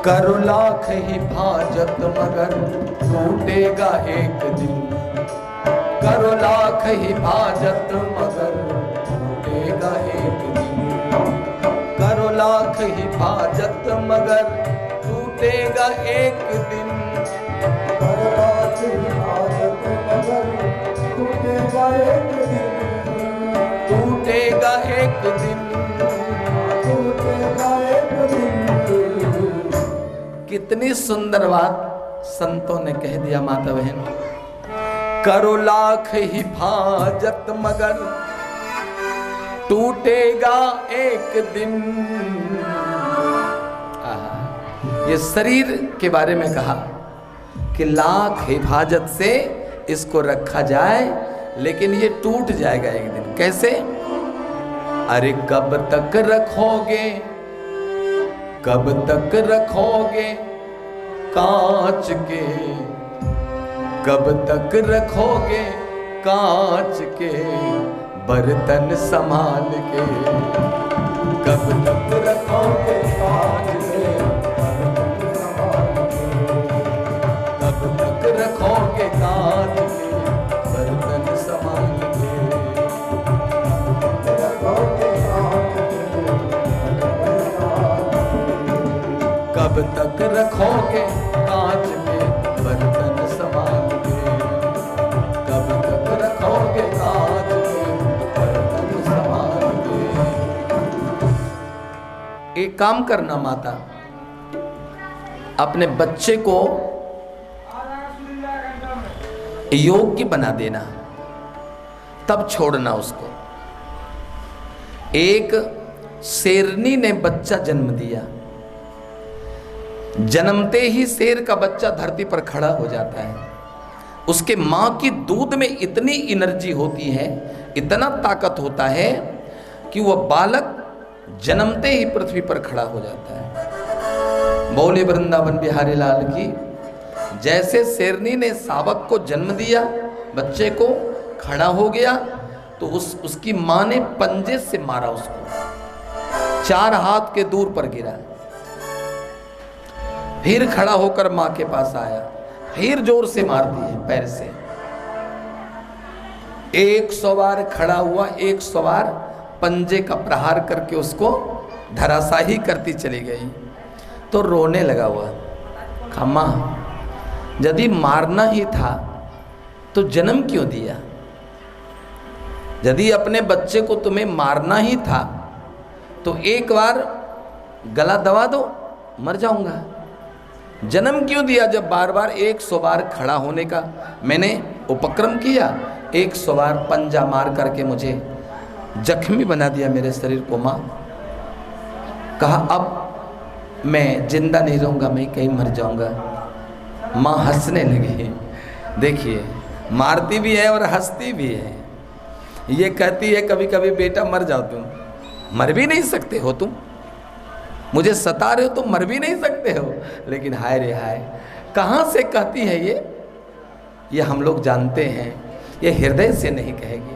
करो लाख हिफाजत मगर टूटेगा एक दिन। करो लाख हिफाजत मगर टूटेगा एक दिन। करो लाख हिफाजत मगर टूटेगा एक दिन। करो लाख हिफाजत मगर टूटेगा एक दिन। टूटेगा एक दिन। टूटेगा एक दिन। कितनी सुंदर बात संतों ने कह दिया माता बहन। करो लाख हिफाजत मगर टूटेगा एक दिन। ये शरीर के बारे में कहा कि लाख हिफाजत से इसको रखा जाए, लेकिन ये टूट जाएगा एक दिन। कैसे? अरे कब तक रखोगे, कब तक रखोगे कांच के, कब तक रखोगे कांच के बर्तन संभाल के। कब तक रखोगे कांच के बर्तन संभाल के। कब तक रखोगे कांच के बर्तन संभाल के। कब तक रखोगे कांच के बर्तन संभाल के। कब तक रखोगे कांच के बर्तन संभाल के। एक काम करना माता, अपने बच्चे को योग्य बना देना, तब छोड़ना उसको। एक शेरनी ने बच्चा जन्म दिया, जन्मते ही शेर का बच्चा धरती पर खड़ा हो जाता है। उसके मां की दूध में इतनी एनर्जी होती है, इतना ताकत होता है कि वह बालक जन्मते ही पृथ्वी पर खड़ा हो जाता है। बोले वृंदावन बिहारी लाल की। जैसे शेरनी ने शावक को जन्म दिया, बच्चे को खड़ा हो गया, तो उसकी मां ने पंजे से मारा उसको, 4 हाथ के दूर पर गिरा। फिर खड़ा होकर मां के पास आया, फिर जोर से मारती है पैर से। 100 बार खड़ा हुआ, 100 बार पंजे का प्रहार करके उसको धराशाही करती चली गई। तो रोने लगा हुआ, खम्मा यदि मारना ही था तो जन्म क्यों दिया? यदि अपने बच्चे को तुम्हें मारना ही था तो एक बार गला दबा दो, मर जाऊंगा। जन्म क्यों दिया जब बार बार 100 बार खड़ा होने का मैंने उपक्रम किया? 100 बार पंजा मार करके मुझे जख्मी बना दिया मेरे शरीर को माँ। कहा अब मैं जिंदा नहीं रहूँगा, मैं कहीं मर जाऊँगा। माँ हंसने लगी। देखिए, मारती भी है और हंसती भी है। ये कहती है कभी कभी, बेटा मर जाओ, तुम मर भी नहीं सकते हो, तुम मुझे सता रहे हो, तुम मर भी नहीं सकते हो। लेकिन हाय रे हाय, कहाँ से कहती है ये हम लोग जानते हैं। ये हृदय से नहीं कहेगी,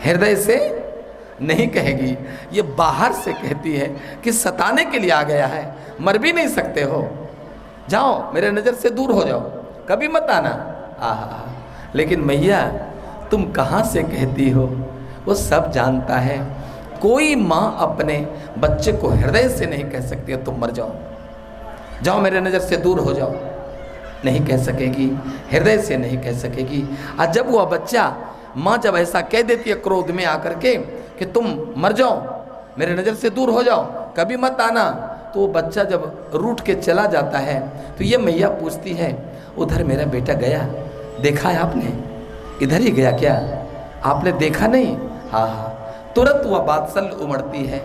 हृदय से नहीं कहेगी, ये बाहर से कहती है कि सताने के लिए आ गया है, मर भी नहीं सकते हो, जाओ मेरे नज़र से दूर हो जाओ, कभी मत आना। आहा, लेकिन मैया तुम कहाँ से कहती हो? वो सब जानता है। कोई माँ अपने बच्चे को हृदय से नहीं कह सकती है तुम मर जाओ, जाओ मेरे नज़र से दूर हो जाओ, नहीं कह सकेगी, हृदय से नहीं कह सकेगी। और जब वह बच्चा, माँ जब ऐसा कह देती है क्रोध में आकर के कि तुम मर जाओ, मेरे नज़र से दूर हो जाओ, कभी मत आना, तो वो बच्चा जब रूठ के चला जाता है तो ये मैया पूछती है, उधर मेरा बेटा गया, देखा है आपने? इधर ही गया क्या? आपने देखा नहीं? हाँ हाँ। तुरंत वह बात्सल्य उमड़ती है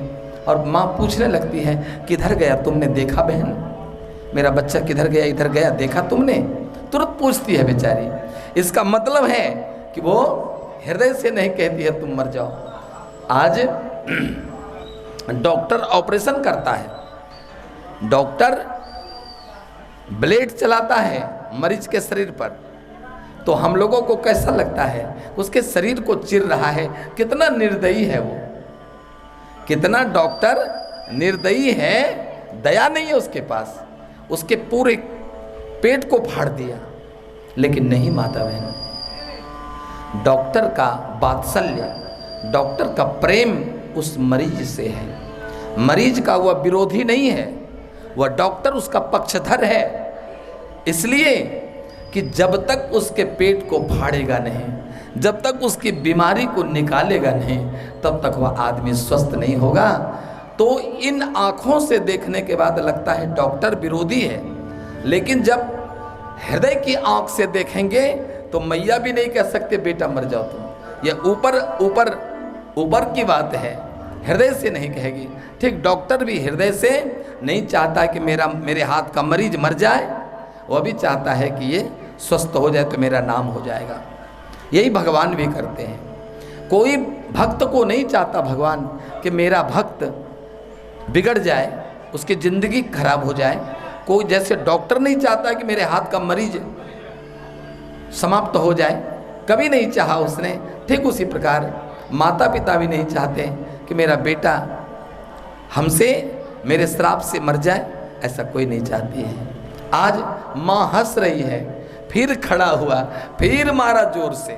और माँ पूछने लगती है, किधर गया तुमने देखा बहन? मेरा बच्चा किधर गया? इधर गया, देखा तुमने? तुरंत पूछती है बेचारी। इसका मतलब है कि वो हृदय से नहीं कहती है तुम मर जाओ। आज डॉक्टर ऑपरेशन करता है, डॉक्टर ब्लेड चलाता है मरीज के शरीर पर, तो हम लोगों को कैसा लगता है? उसके शरीर को चिर रहा है। कितना निर्दयी है वो, कितना डॉक्टर निर्दयी है दया नहीं है उसके पास, उसके पूरे पेट को फाड़ दिया। लेकिन नहीं माता बहन, डॉक्टर का वात्सल्य, डॉक्टर का प्रेम उस मरीज से है। मरीज का वह विरोधी नहीं है, वह डॉक्टर उसका पक्षधर है। इसलिए कि जब तक उसके पेट को फाड़ेगा नहीं, जब तक उसकी बीमारी को निकालेगा नहीं, तब तक वह आदमी स्वस्थ नहीं होगा। तो इन आँखों से देखने के बाद लगता है डॉक्टर विरोधी है, लेकिन जब हृदय की आँख से देखेंगे तो मैया भी नहीं कह सकते बेटा मर जाओ तुम। यह ऊपर ऊपर ऊपर की बात है, हृदय से नहीं कहेगी। ठीक डॉक्टर भी हृदय से नहीं चाहता कि मेरे हाथ का मरीज मर जाए, वह भी चाहता है कि ये स्वस्थ हो जाए तो मेरा नाम हो जाएगा। यही भगवान भी करते हैं। कोई भक्त को नहीं चाहता भगवान कि मेरा भक्त बिगड़ जाए, उसकी ज़िंदगी खराब हो जाए। कोई जैसे डॉक्टर नहीं चाहता कि मेरे हाथ का मरीज समाप्त हो जाए, कभी नहीं चाहा उसने। ठीक उसी प्रकार माता पिता भी नहीं चाहते कि मेरा बेटा हमसे, मेरे श्राप से मर जाए, ऐसा कोई नहीं चाहती है। आज माँ हंस रही है, फिर खड़ा हुआ, फिर मारा जोर से।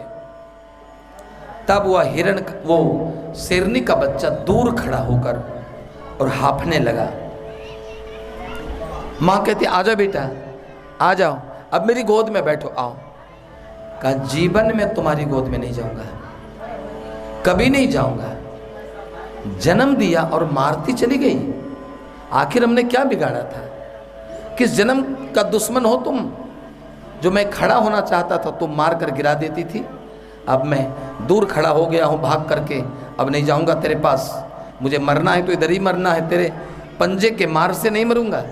तब वो शेरनी का बच्चा दूर खड़ा होकर और हांफने लगा। माँ कहती आ जाओ बेटा, आ जाओ, अब मेरी गोद में बैठो, आओ। कहा जीवन में तुम्हारी गोद में नहीं जाऊंगा, कभी नहीं जाऊंगा। जन्म दिया और मारती चली गई। आखिर हमने क्या बिगाड़ा था? किस जन्म का दुश्मन हो तुम? जो मैं खड़ा होना चाहता था तुम मार कर गिरा देती थी। अब मैं दूर खड़ा हो गया हूँ भाग करके, अब नहीं जाऊंगा तेरे पास। मुझे मरना है तो इधर ही मरना है, तेरे पंजे के मार से नहीं मरूंगा,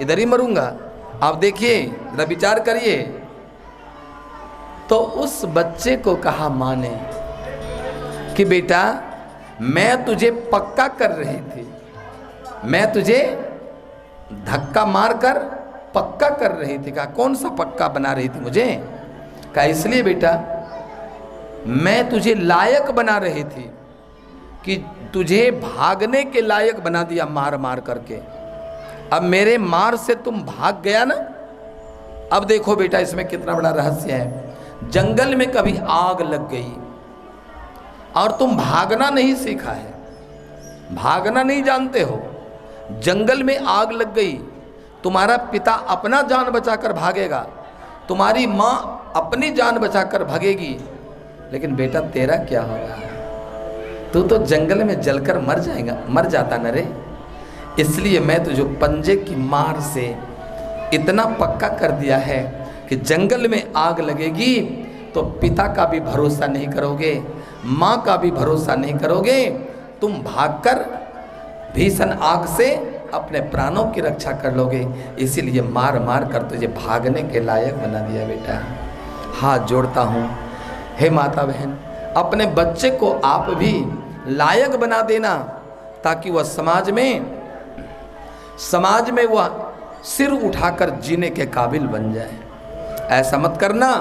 इधर ही मरूंगा। आप देखिए, जरा विचार करिए। तो उस बच्चे को कहा माँ ने कि बेटा मैं तुझे पक्का कर रही थी, मैं तुझे धक्का मारकर पक्का कर रही थी। कहा कौन सा पक्का बना रही थी मुझे? कहा इसलिए बेटा मैं तुझे लायक बना रही थी कि तुझे भागने के लायक बना दिया मार मार करके। अब मेरे मार से तुम भाग गया ना। अब देखो बेटा इसमें कितना बड़ा रहस्य है। जंगल में कभी आग लग गई और तुम भागना नहीं सीखा है, भागना नहीं जानते हो। जंगल में आग लग गई, तुम्हारा पिता अपना जान बचाकर भागेगा, तुम्हारी माँ अपनी जान बचाकर भागेगी, लेकिन बेटा तेरा क्या होगा? तू तो जंगल में जलकर मर जाएगा, मर जाता न रे। इसलिए मैं तुझे पंजे की मार से इतना पक्का कर दिया है कि जंगल में आग लगेगी तो पिता का भी भरोसा नहीं करोगे, माँ का भी भरोसा नहीं करोगे, तुम भागकर भीषण आग से अपने प्राणों की रक्षा कर लोगे। इसीलिए मार मार कर तुझे भागने के लायक बना दिया बेटा। हाथ जोड़ता हूँ, हे माता बहन, अपने बच्चे को आप भी लायक बना देना ताकि वह समाज में वह सिर उठाकर जीने के काबिल बन जाए। ऐसा मत करना।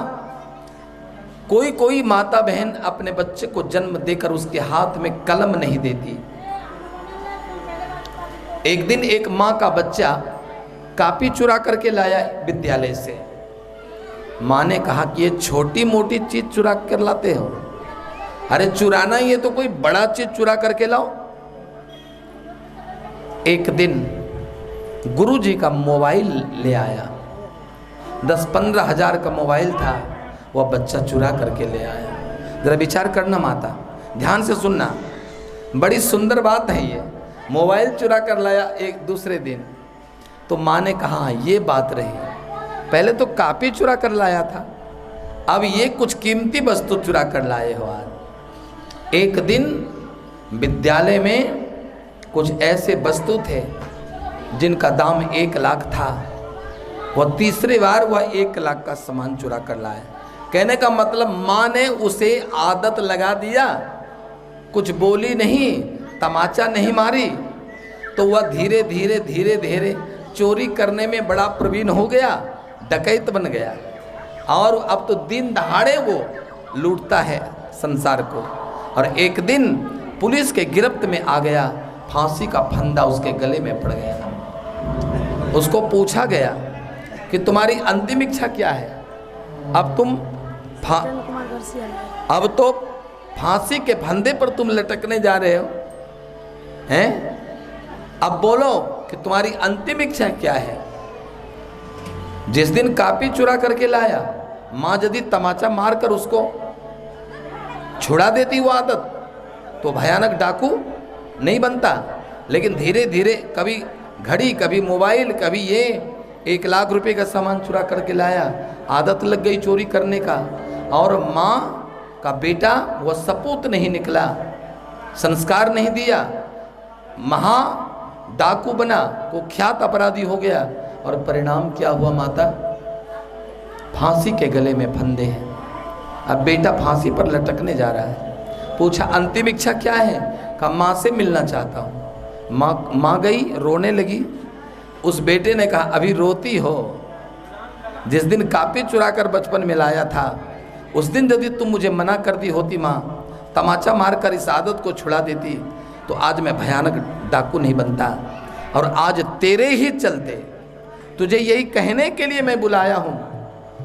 कोई माता बहन अपने बच्चे को जन्म देकर उसके हाथ में कलम नहीं देती। एक दिन एक माँ का बच्चा कापी चुरा करके लाया विद्यालय से। माँ ने कहा कि ये छोटी मोटी चीज चुरा कर लाते हो? अरे चुराना ही है तो कोई बड़ा चीज चुरा करके लाओ। एक दिन गुरुजी का मोबाइल ले आया, 10-15 हजार का मोबाइल था, वह बच्चा चुरा करके ले आया। जरा विचार करना माता, ध्यान से सुनना, बड़ी सुंदर बात है ये। मोबाइल चुरा कर लाया एक दूसरे दिन। तो माँ ने कहा ये बात रही, पहले तो कापी चुरा कर लाया था, अब ये कुछ कीमती वस्तु चुरा कर लाए हो आज। एक दिन विद्यालय में कुछ ऐसे वस्तु थे जिनका दाम 1 लाख था। वह तीसरी बार वह 1 लाख का सामान चुरा कर लाया। कहने का मतलब माँ ने उसे आदत लगा दिया, कुछ बोली नहीं, तमाचा नहीं मारी, तो वह धीरे धीरे चोरी करने में बड़ा प्रवीण हो गया, डकैत बन गया। और अब तो दिन दहाड़े वो लूटता है संसार को। और एक दिन पुलिस के गिरफ्त में आ गया, फांसी का फंदा उसके गले में पड़ गया। उसको पूछा गया कि तुम्हारी अंतिम इच्छा क्या है। अब तुम अब तो फांसी के फंदे पर तुम लटकने जा रहे हो हैं। अब बोलो कि तुम्हारी अंतिम इच्छा क्या है। जिस दिन कापी चुरा करके लाया, माँ यदि तमाचा मारकर उसको छुड़ा देती वो आदत, तो भयानक डाकू नहीं बनता। लेकिन धीरे धीरे कभी घड़ी, कभी मोबाइल, कभी ये 1 लाख रुपए का सामान चुरा करके लाया, आदत लग गई चोरी करने का। और माँ का बेटा वह सपूत नहीं निकला, संस्कार नहीं दिया, महा डाकू बना, कुख्यात अपराधी हो गया। और परिणाम क्या हुआ माता? फांसी के गले में फंदे हैं। अब बेटा फांसी पर लटकने जा रहा है। पूछा अंतिम इच्छा क्या है? कहा माँ से मिलना चाहता हूँ। माँ गई, रोने लगी। उस बेटे ने कहा अभी रोती हो? जिस दिन कापी चुरा कर बचपन में लाया था, उस दिन यदि तुम मुझे मना कर दी होती माँ, तमाचा मारकर इस आदत को छुड़ा देती, तो आज मैं भयानक डाकू नहीं बनता। और आज तेरे ही चलते तुझे यही कहने के लिए मैं बुलाया हूँ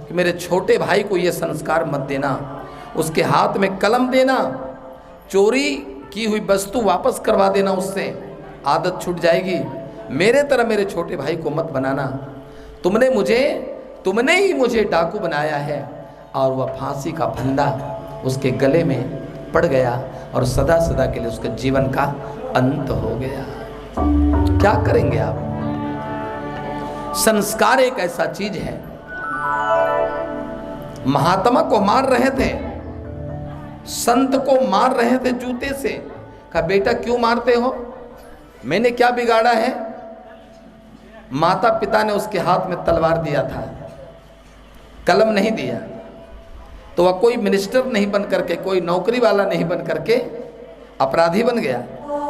कि मेरे छोटे भाई को ये संस्कार मत देना, उसके हाथ में कलम देना, चोरी की हुई वस्तु वापस करवा देना, उससे आदत छूट जाएगी। मेरे तरह मेरे छोटे भाई को मत बनाना। तुमने ही मुझे डाकू बनाया है। और वह फांसी का फंदा उसके गले में पड़ गया और सदा सदा के लिए उसके जीवन का अंत हो गया। क्या करेंगे आप? संस्कार एक ऐसा चीज है। महात्मा को मार रहे थे, संत को मार रहे थे जूते से। कहा बेटा क्यों मारते हो? मैंने क्या बिगाड़ा है? माता पिता ने उसके हाथ में तलवार दिया था, कलम नहीं दिया। तो वह कोई मिनिस्टर नहीं बन करके, कोई नौकरी वाला नहीं बन करके अपराधी बन गया।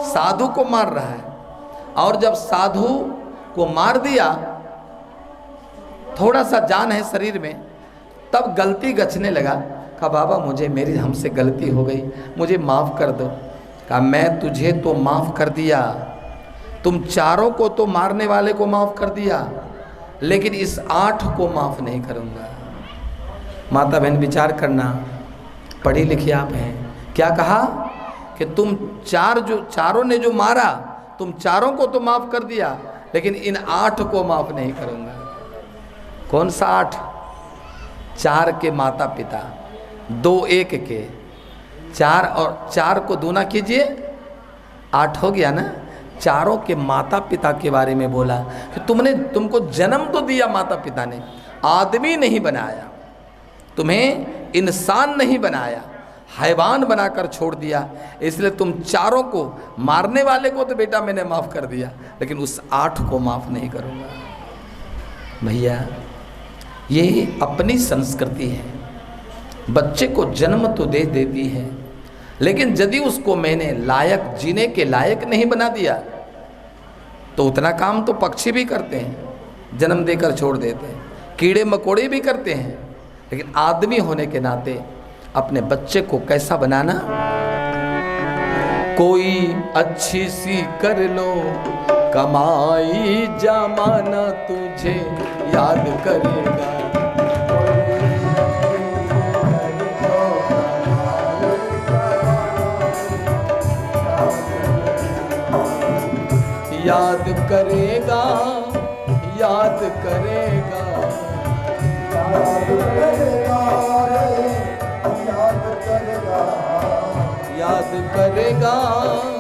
साधु को मार रहा है। और जब साधु को मार दिया, थोड़ा सा जान है शरीर में, तब गलती गचने लगा। कहा बाबा मेरी हमसे गलती हो गई, मुझे माफ़ कर दो। कहा मैं तुझे तो माफ़ कर दिया, तुम चारों को तो मारने वाले को माफ़ कर दिया, लेकिन इस 8 को माफ़ नहीं करूँगा। माता बहन विचार करना, पढ़ी लिखी आप हैं। क्या कहा कि तुम चारों ने जो मारा, तुम चारों को तो माफ़ कर दिया, लेकिन इन 8 को माफ़ नहीं करूँगा। कौन सा 8? 4 के माता पिता, 2 1 के, 4 और 4 को दूना कीजिए, 8 हो गया ना। चारों के माता पिता के बारे में बोला कि तुमको जन्म तो दिया माता पिता ने, आदमी नहीं बनाया, तुम्हें इंसान नहीं बनाया, हैवान बनाकर छोड़ दिया। इसलिए तुम चारों को, मारने वाले को तो बेटा मैंने माफ़ कर दिया, लेकिन उस 8 को माफ़ नहीं करूँगा। भैया ये अपनी संस्कृति है। बच्चे को जन्म तो दे देती है, लेकिन यदि उसको मैंने लायक, जीने के लायक नहीं बना दिया, तो उतना काम तो पक्षी भी करते हैं, जन्म देकर छोड़ देते हैं, कीड़े मकोड़े भी करते हैं। लेकिन आदमी होने के नाते अपने बच्चे को कैसा बनाना? कोई अच्छी सी कर लो कमाई, जमाना तुझे याद करेगा। याद करेगा, याद करेगा, याद करेगा, याद करेगा।